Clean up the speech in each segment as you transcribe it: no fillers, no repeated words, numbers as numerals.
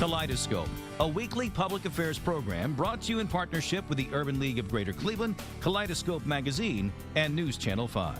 Kaleidoscope, a weekly public affairs program brought to you in partnership with the Urban League of Greater Cleveland, Kaleidoscope Magazine, and News Channel 5.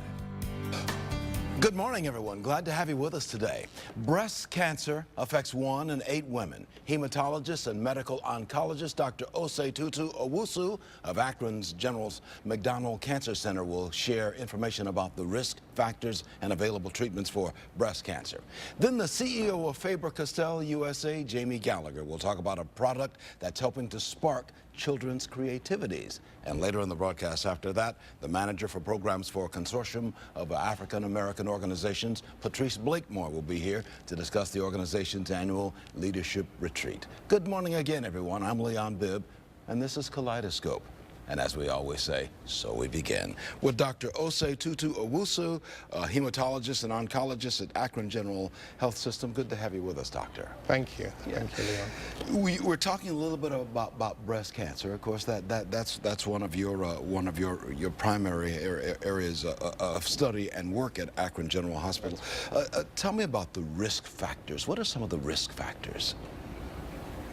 Good morning, everyone. Glad to have you with us today. Breast cancer affects 1 in 8 women. Hematologist and medical oncologist Dr. Osei Tutu Owusu of Akron's General McDonald Cancer Center will share information about the risk factors and available treatments for breast cancer. Then the CEO of Faber-Castell USA, Jamie Gallagher, will talk about a product that's helping to spark children's creativities. And later in the broadcast after that, the manager for programs for a consortium of African-American organizations, Patrice Blakemore, will be here to discuss the organization's annual leadership retreat. Good morning again, everyone. I'm Bibb, and this is Kaleidoscope. And as we always say, so we begin with Dr. Osei Tutu Owusu, a hematologist and oncologist at Akron General Health System. Good to have you with us, doctor. Thank you. Yeah. Thank you, Leon. We're talking a little bit about breast cancer. Of course, that's one of your primary areas of study and work at Akron General Hospital. Tell me about the risk factors. What are some of the risk factors?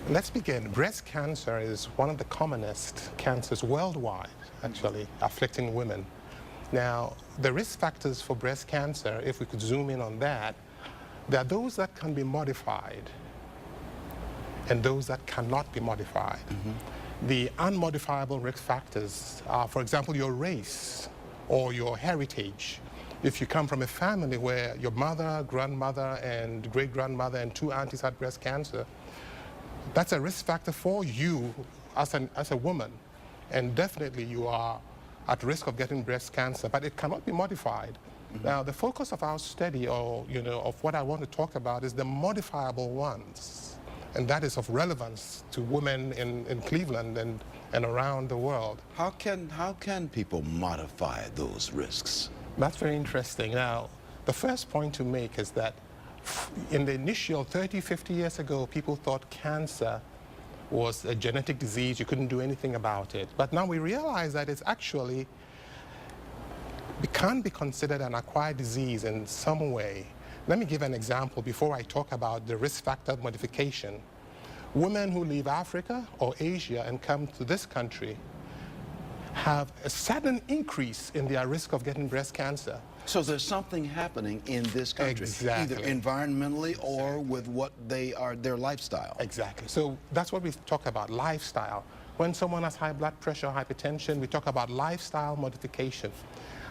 Let's begin. Breast cancer is one of the commonest cancers worldwide, actually, afflicting women. Now, the risk factors for breast cancer, if we could zoom in on that, there are those that can be modified and those that cannot be modified. The unmodifiable risk factors are, for example, your race or your heritage. If you come from a family where your mother, grandmother, and great-grandmother and 2 aunties had breast cancer, that's a risk factor for you as a woman, and definitely you are at risk of getting breast cancer, but it cannot be modified. Now, the focus of our study, or of what I want to talk about, is the modifiable ones, and that is of relevance to women in Cleveland and around the world. How can people modify those risks? That's very interesting. Now, the first point to make is that in the initial 30, 50 years ago, people thought cancer was a genetic disease. You couldn't do anything about it. But now we realize that it can be considered an acquired disease in some way. Let me give an example before I talk about the risk factor modification. Women who leave Africa or Asia and come to this country have a sudden increase in their risk of getting breast cancer. So there's something happening in this country, exactly, either environmentally or with what their lifestyle. Exactly. So that's what we talk about, lifestyle. When someone has high blood pressure, hypertension, we talk about lifestyle modification.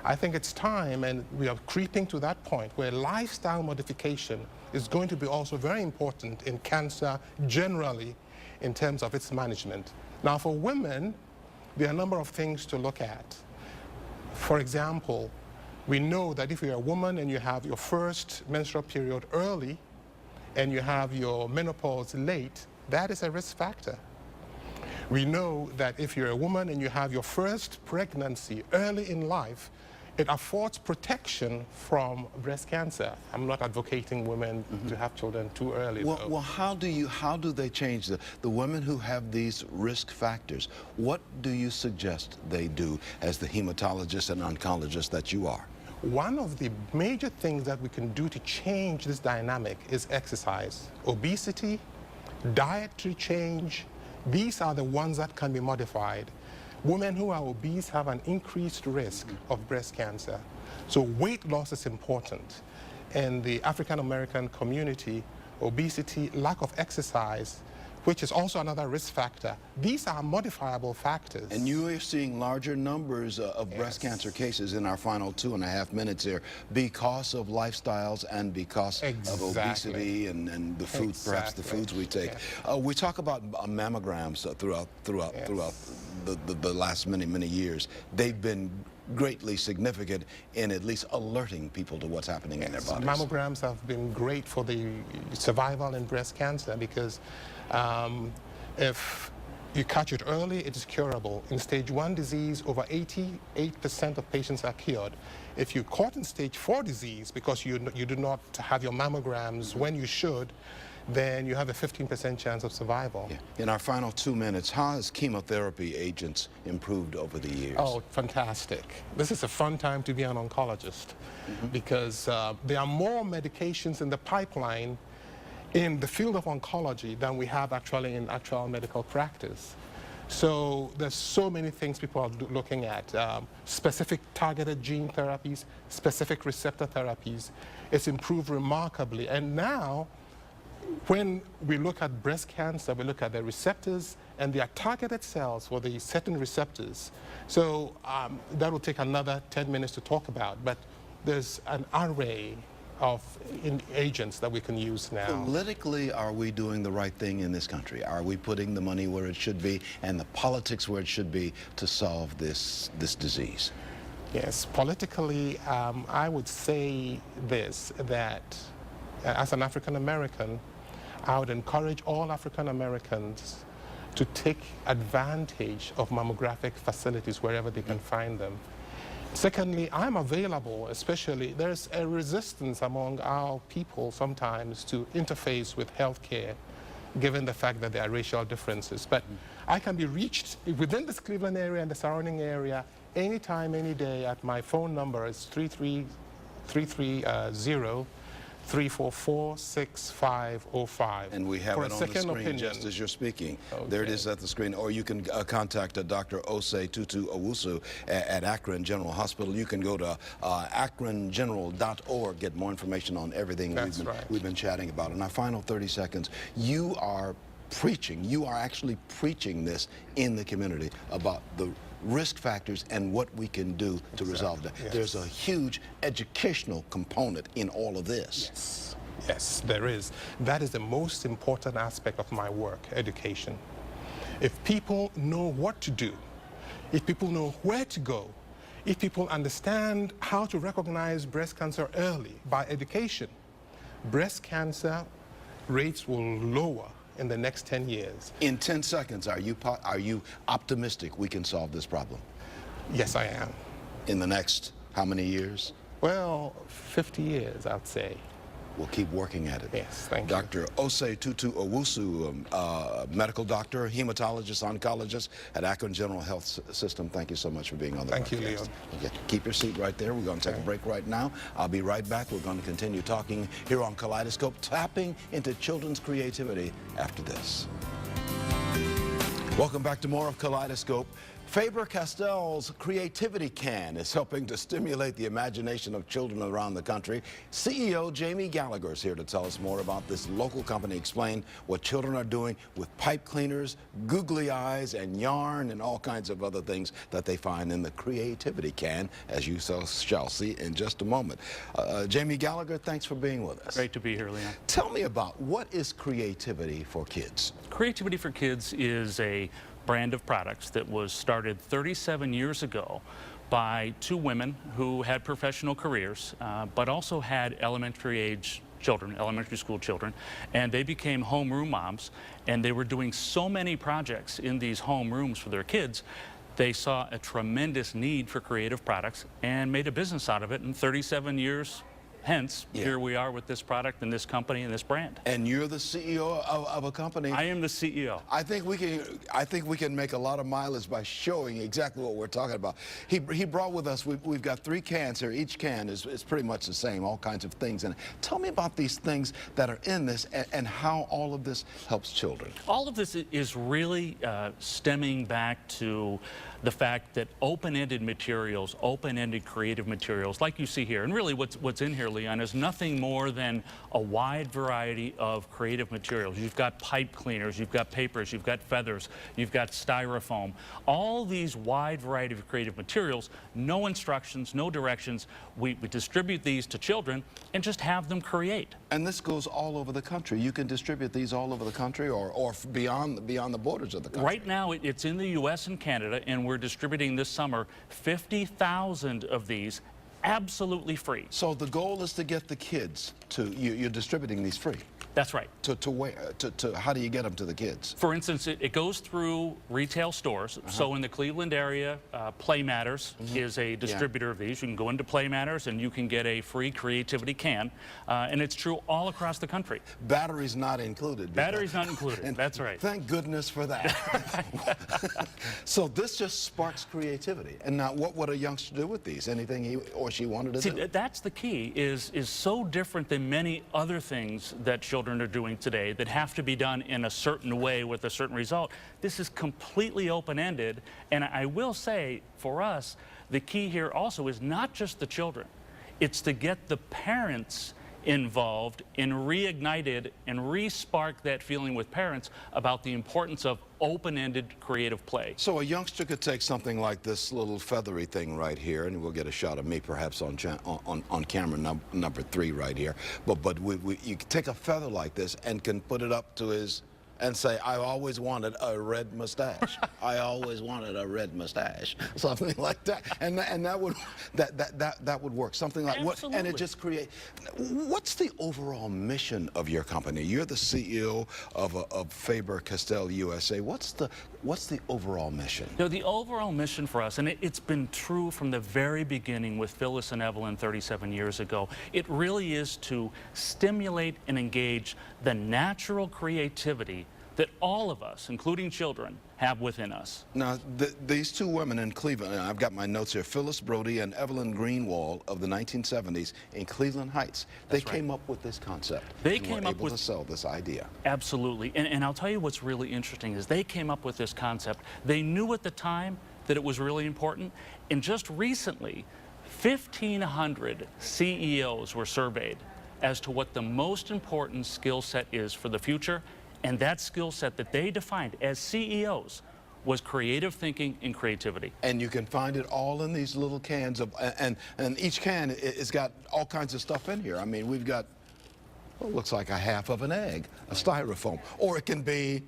I think it's time, and we are creeping to that point, where lifestyle modification is going to be also very important in cancer generally in terms of its management. Now, for women, there are a number of things to look at. For example, we know that if you're a woman and you have your first menstrual period early and you have your menopause late, that is a risk factor. We know that if you're a woman and you have your first pregnancy early in life, it affords protection from breast cancer. I'm not advocating women to have children too early. Well, how do they change the women who have these risk factors? What do you suggest they do as the hematologist and oncologist that you are? One of the major things that we can do to change this dynamic is exercise. Obesity, dietary change, these are the ones that can be modified. Women who are obese have an increased risk of breast cancer. So weight loss is important. In the African-American community, obesity, lack of exercise, which is also another risk factor. These are modifiable factors. And you are seeing larger numbers of breast cancer cases in our final 2.5 minutes here because of lifestyles and because of obesity and the food, perhaps the foods we take. We talk about mammograms throughout the last many years. They've been greatly significant in at least alerting people to what's happening in their bodies. Mammograms have been great for the survival in breast cancer because if you catch it early, it is curable. In stage 1 disease, over 88% of patients are cured. If you caught in stage 4 disease because you do not have your mammograms when you should, then you have a 15% chance of survival. Yeah. In our final 2 minutes, how has chemotherapy agents improved over the years? Oh, fantastic. This is a fun time to be an oncologist because there are more medications in the pipeline in the field of oncology than we have actually in actual medical practice. So there's so many things people are looking at. Specific targeted gene therapies, specific receptor therapies. It's improved remarkably. And now, when we look at breast cancer, we look at the receptors and their targeted cells for the certain receptors. So that will take another 10 minutes to talk about, but there's an array of agents that we can use now. Politically, are we doing the right thing in this country? Are we putting the money where it should be and the politics where it should be to solve this disease? Yes, politically, I would say this, that as an African American, I would encourage all African Americans to take advantage of mammographic facilities wherever they can find them. Secondly, I'm available, especially there's a resistance among our people sometimes to interface with healthcare, given the fact that there are racial differences. But I can be reached within this Cleveland area and the surrounding area anytime, any day at my phone number. It's 330-344-6505. And we have it on the screen just as you're speaking. Okay. There it is at the screen. Or you can contact Dr. Osei Tutu Owusu at Akron General Hospital. You can go to akrongeneral.org, get more information on everything we've been chatting about. In our final 30 seconds, you are actually preaching this in the community about the risk factors and what we can do to resolve that. Yes. There's a huge educational component in all of this. Yes. Yes, there is. That is the most important aspect of my work, education. If people know what to do, if people know where to go, if people understand how to recognize breast cancer early by education, breast cancer rates will lower in the next 10 years. In 10 seconds, are you optimistic we can solve this problem? Yes, I am. In the next how many years? Well, 50 years, I'd say. We'll keep working at it. Yes, thank you. Dr. Osei Tutu Owusu, medical doctor, hematologist, oncologist at Akron General Health System. Thank you so much for being on the Thank broadcast. you, Leon. Okay. Keep your seat right there. We're going to take a break right now. I'll be right back. We're going to continue talking here on Kaleidoscope, tapping into children's creativity after this. Welcome back to more of Kaleidoscope. Faber-Castell's Creativity Can is helping to stimulate the imagination of children around the country. CEO Jamie Gallagher is here to tell us more about this local company, explain what children are doing with pipe cleaners, googly eyes, and yarn, and all kinds of other things that they find in the Creativity Can, as you shall see in just a moment. Jamie Gallagher, thanks for being with us. Great to be here, Leon. Tell me about what is Creativity for Kids? Creativity for Kids is a brand of products that was started 37 years ago by two women who had professional careers, but also had elementary school children, and they became homeroom moms, and they were doing so many projects in these homerooms for their kids. They saw a tremendous need for creative products and made a business out of it, and 37 years hence, here we are with this product and this company and this brand. And you're the CEO of a company. I am the CEO. I think we can make a lot of mileage by showing exactly what we're talking about. He brought with us, we've got 3 cans here. Each can is pretty much the same, all kinds of things in it. Tell me about these things that are in this and how all of this helps children. All of this is really stemming back to the fact that open-ended materials, open-ended creative materials, like you see here, and really what's in here, Leon, is nothing more than a wide variety of creative materials. You've got pipe cleaners, you've got papers, you've got feathers, you've got styrofoam. All these wide variety of creative materials, no instructions, no directions. We distribute these to children and just have them create. And this goes all over the country. You can distribute these all over the country or beyond the borders of the country. Right now, it's in the U.S. and Canada, and we're distributing this summer 50,000 of these absolutely free. So the goal is to get the kids to, you're distributing these free. That's right. To where? How do you get them to the kids? For instance, it goes through retail stores. So in the Cleveland area, Play Matters is a distributor of these. You can go into Play Matters and you can get a free Creativity Can. And it's true all across the country. Batteries not included. Batteries not included. That's right. Thank goodness for that. So this just sparks creativity. And now what would a youngster do with these? Anything he or she wanted to do? That's the key, is so different than many other things that children children are doing today that have to be done in a certain way with a certain result. This is completely open-ended, and I will say, for us, the key here also is not just the children. It's to get the parents involved and reignited and re-spark that feeling with parents about the importance of open-ended creative play. So a youngster could take something like this little feathery thing right here, and we'll get a shot of me perhaps on camera number 3 right here. But you can take a feather like this and can put it up to his and say, I always wanted a red mustache. I always wanted a red mustache. Something like that. And that would work. Something like what? And it just create. What's the overall mission of your company? You're the CEO of Faber-Castell USA. What's the overall mission? You know, the overall mission for us, and it's been true from the very beginning with Phyllis and Evelyn 37 years ago, it really is to stimulate and engage the natural creativity that all of us, including children, have within us. Now, these two women in Cleveland, and I've got my notes here, Phyllis Brody and Evelyn Greenwald of the 1970s in Cleveland Heights, they came up with this concept. They came up with to sell this idea. Absolutely, and I'll tell you what's really interesting is they came up with this concept. They knew at the time that it was really important, and just recently, 1,500 CEOs were surveyed as to what the most important skill set is for the future. And that skill set that they defined as CEOs was creative thinking and creativity. And you can find it all in these little cans of, and each can has got all kinds of stuff in here. I mean, we've got, well, it looks like a half of an egg, a styrofoam, or it can be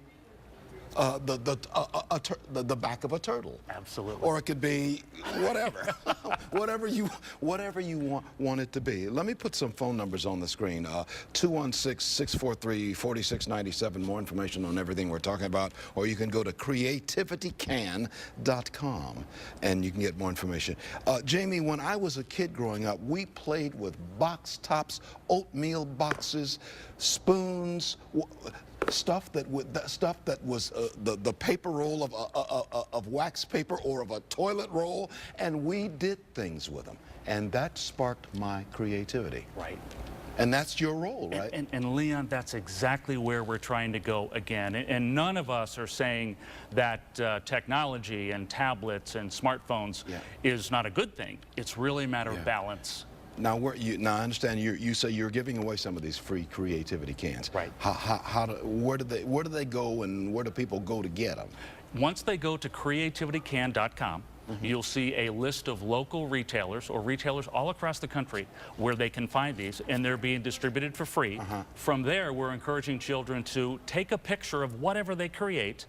the back of a turtle. Absolutely. Or it could be whatever, whatever you want it to be. Let me put some phone numbers on the screen. 216-643-4697. More information on everything we're talking about. Or you can go to creativitycan.com and you can get more information. Jamie, when I was a kid growing up, we played with box tops, oatmeal boxes, spoons. Stuff that was the paper roll of wax paper or of a toilet roll, and we did things with them, and that sparked my creativity. Right. And that's your role, right? And Leon, that's exactly where we're trying to go again. And none of us are saying that technology and tablets and smartphones is not a good thing. It's really a matter of balance. Now, now I understand you say you're giving away some of these free creativity cans. Right. Where do they go, and where do people go to get them? Once they go to creativitycan.com, you'll see a list of local retailers or retailers all across the country where they can find these, and they're being distributed for free. From there, we're encouraging children to take a picture of whatever they create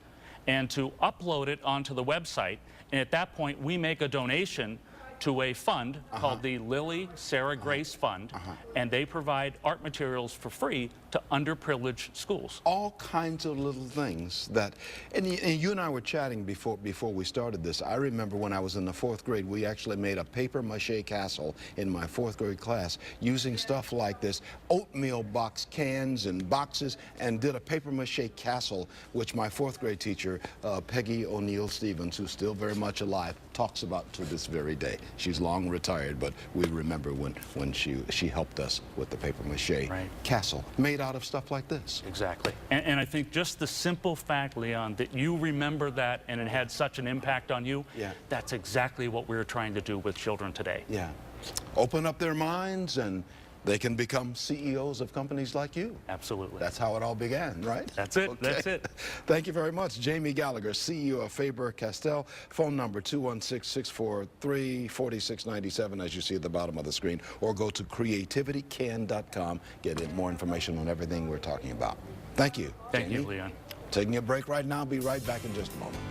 and to upload it onto the website. And at that point, we make a donation to a fund called the Lily Sarah Grace Fund, and they provide art materials for free to underprivileged schools. All kinds of little things that, and you and I were chatting before we started this. I remember when I was in the 4th grade, we actually made a paper mache castle in my 4th grade class using stuff like this, oatmeal box cans and boxes, and did a paper mache castle, which my 4th grade teacher, Peggy O'Neill Stevens, who's still very much alive, talks about to this very day. She's long retired, but we remember when she helped us with the paper mache castle made out of stuff like this. Exactly. And I think just the simple fact, Leon, that you remember that and it had such an impact on you, that's exactly what we're trying to do with children today. Yeah. Open up their minds, and they can become CEOs of companies like you. Absolutely. That's how it all began, right? That's it. Okay. That's it. Thank you very much. Jamie Gallagher, CEO of Faber-Castell. Phone number 216-643-4697, as you see at the bottom of the screen, or go to creativitycan.com. Get more information on everything we're talking about. Thank you. Thank you, Leon. Taking a break right now. Be right back in just a moment.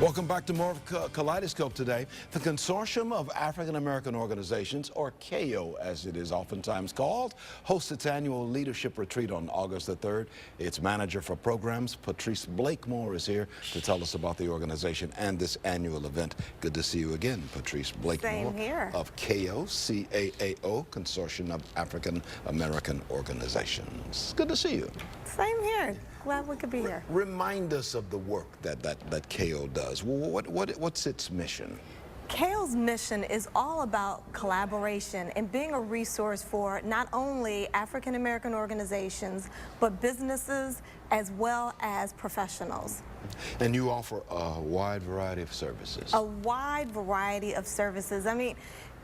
Welcome back to more of Kaleidoscope today. The Consortium of African American Organizations, or KAO as it is oftentimes called, hosts its annual leadership retreat on August the 3rd. Its manager for programs, Patrice Blakemore, is here to tell us about the organization and this annual event. Good to see you again, Patrice Blakemore. Same here. Of KAO, C-A-A-O, Consortium of African American Organizations. Good to see you. Same here. Glad we could be here. Remind us of the work that KAO does. What's its mission? KAO's mission is all about collaboration and being a resource for not only African American organizations, but businesses as well as professionals. And you offer a wide variety of services. A wide variety of services. I mean,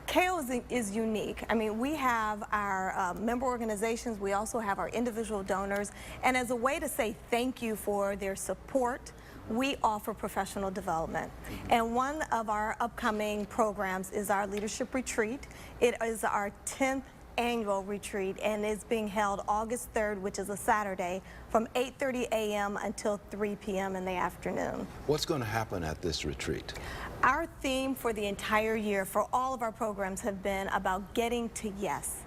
KAO is unique. I mean, we have our member organizations, we also have our individual donors, and as a way to say thank you for their support, we offer professional development. And one of our upcoming programs is our leadership retreat. It is our 10th annual retreat, and it's being held August 3rd, which is a Saturday, from 8:30 a.m. until 3 p.m. in the afternoon. What's going to happen at this retreat? Our theme for the entire year for all of our programs have been about getting to yes.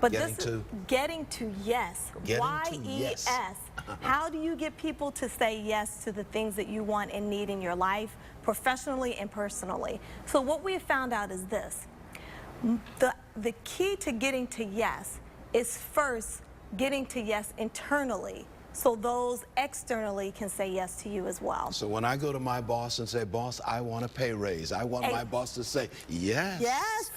But Getting this to? is getting to yes. Getting to Y-E-S. yes. How do you get people to say yes to the things that you want and need in your life, professionally and personally? So what we have found out is this. The key to getting to yes is first getting to yes internally, so those externally can say yes to you as well. So when I go to my boss and say, boss, I want a pay raise, I want my boss to say, yes. Yes.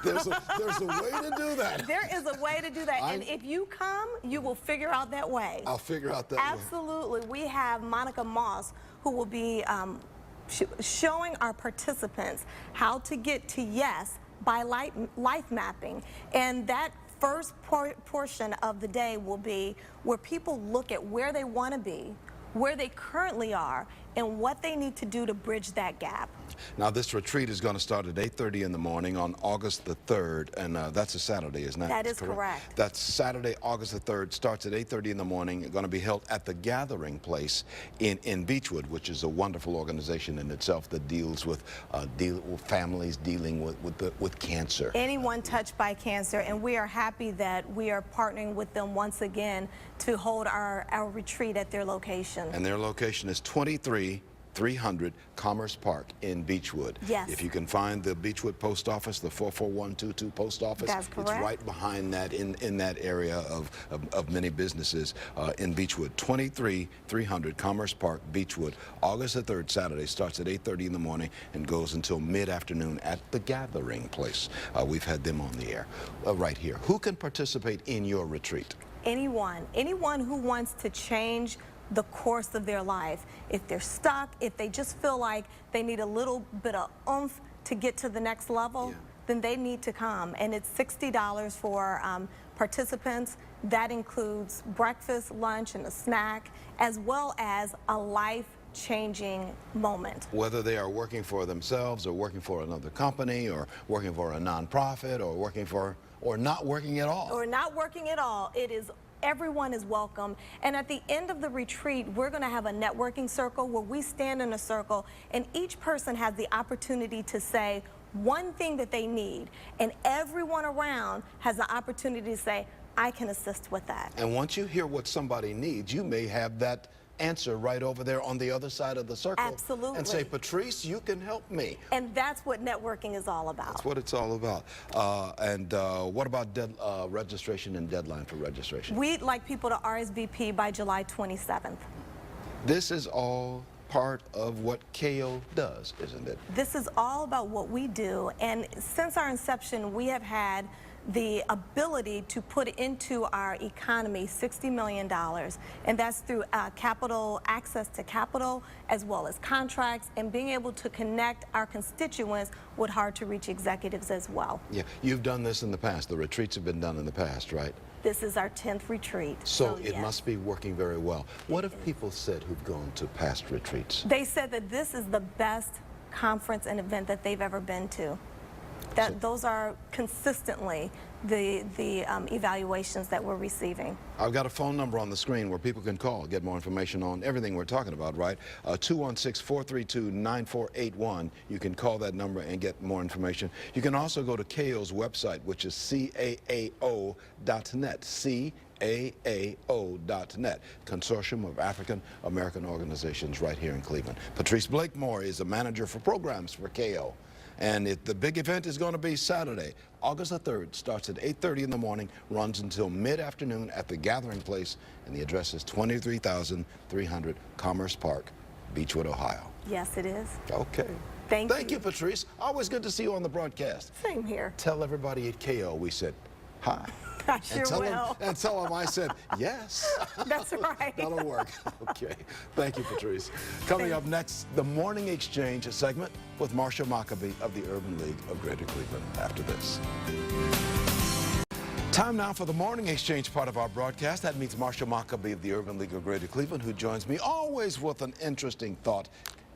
there's a way to do that. There is a way to do that. And if you come, you will figure out that way. I'll figure out that Absolutely. We have Monica Moss, who will be showing our participants how to get to yes by life mapping. And that first portion of the day will be where people look at where they want to be, where they currently are, and what they need to do to bridge that gap. Now, this retreat is going to start at 8:30 in the morning on August the 3rd, and that's a Saturday, isn't that? That is correct. That's Saturday, August the 3rd, starts at 8:30 in the morning. It's going to be held at the Gathering Place in Beechwood, which is a wonderful organization in itself that deals with families dealing with cancer. Anyone touched by cancer, and we are happy that we are partnering with them once again to hold our retreat at their location. And their location is 2300 Commerce Park in Beechwood. Yes. If you can find the Beechwood Post Office, the 44122 Post Office, That's correct. It's right behind that in that area of many businesses in Beechwood. 2300 Commerce Park, Beechwood. August the 3rd, Saturday, starts at 8:30 in the morning and goes until mid-afternoon at the Gathering Place. We've had them on the air right here. Who can participate in your retreat? Anyone who wants to change the course of their life. If they're stuck, if they just feel like they need a little bit of oomph to get to the next level, then they need to come. And it's $60 for participants. That includes breakfast, lunch, and a snack, as well as a life-changing moment. Whether they are working for themselves or working for another company or working for a nonprofit or not working at all. Or not working at all. Everyone is welcome. And at the end of the retreat, we're going to have a networking circle where we stand in a circle and each person has the opportunity to say one thing that they need. And everyone around has the opportunity to say, I can assist with that. And once you hear what somebody needs, you may have that answer right over there on the other side of the circle. Absolutely. And say, Patrice, you can help me. And that's what networking is all about. That's what it's all about. What about registration and deadline for registration? We'd like people to RSVP by July 27th. This is all part of what KAO does, isn't it? This is all about what we do. And since our inception, we have had the ability to put into our economy $60 million, and that's through access to capital, as well as contracts, and being able to connect our constituents with hard-to-reach executives as well. Yeah, you've done this in the past. The retreats have been done in the past, right? This is our 10th retreat. So it yes. must be working very well. What have people said who've gone to past retreats? They said that this is the best conference and event that they've ever been to. Those are consistently the evaluations that we're receiving. I've got a phone number on the screen where people can call, get more information on everything we're talking about, right? 216-432-9481. You can call that number and get more information. You can also go to KAO's website, which is caao.net. CAAO.net, Consortium of African American Organizations right here in Cleveland. Patrice Blakemore is a manager for programs for KAO. And the big event is going to be Saturday, August the 3rd, starts at 8:30 in the morning, runs until mid-afternoon at the Gathering Place, and the address is 23,300 Commerce Park, Beechwood, Ohio. Yes, it is. Okay. Thank you, Patrice. Always good to see you on the broadcast. Same here. Tell everybody at KO we said hi. I sure will. And tell them I said yes. That's right. That'll work. Okay. Thank you, Patrice. Coming up next, the Morning Exchange segment with Marsha Maccabee of the Urban League of Greater Cleveland after this. Time now for the Morning Exchange part of our broadcast. That means Marsha Maccabee of the Urban League of Greater Cleveland, who joins me always with an interesting thought.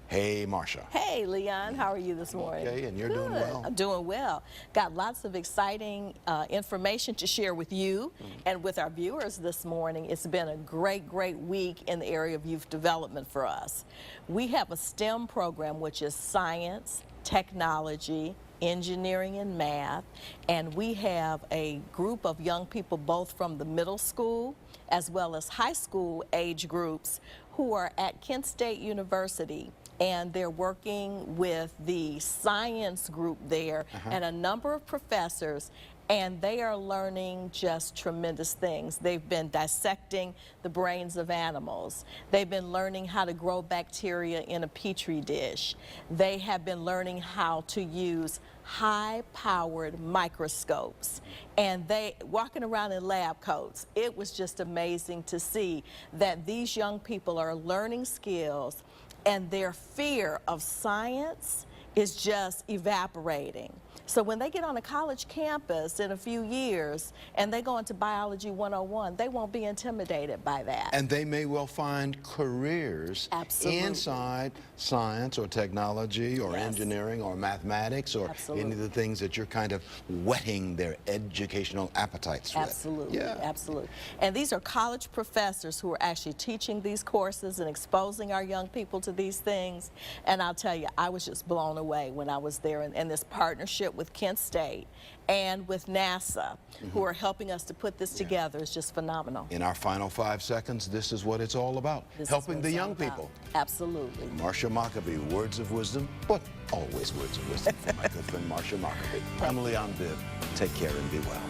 Hey, Marsha. Hey, Leon. How are you this morning? Okay, and you're doing Good. well. I'm doing well. Got lots of exciting information to share with you and with our viewers this morning. It's been a great, great week in the area of youth development for us. We have a STEM program, which is science, technology, engineering, and math, and we have a group of young people both from the middle school as well as high school age groups who are at Kent State University, and they're working with the science group there and a number of professors, and they are learning just tremendous things. They've been dissecting the brains of animals. They've been learning how to grow bacteria in a petri dish. They have been learning how to use high-powered microscopes, and they walking around in lab coats. It was just amazing to see that these young people are learning skills, and their fear of science is just evaporating. So when they get on a college campus in a few years and they go into Biology 101, they won't be intimidated by that. And they may well find careers inside science or technology or engineering or mathematics or any of the things that you're kind of whetting their educational appetites with. Absolutely, absolutely. And these are college professors who are actually teaching these courses and exposing our young people to these things. And I'll tell you, I was just blown away when I was there, and this partnership with Kent State and with NASA, who are helping us to put this together, is just phenomenal. In our final 5 seconds, this is what it's all about. Helping the young people. Absolutely. Marsha Maccabee, words of wisdom, but always words of wisdom from my good friend Marsha Maccabee. I'm Leon Bibb. Take care and be well.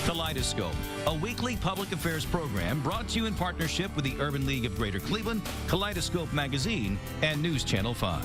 Kaleidoscope, a weekly public affairs program brought to you in partnership with the Urban League of Greater Cleveland, Kaleidoscope Magazine, and News Channel 5.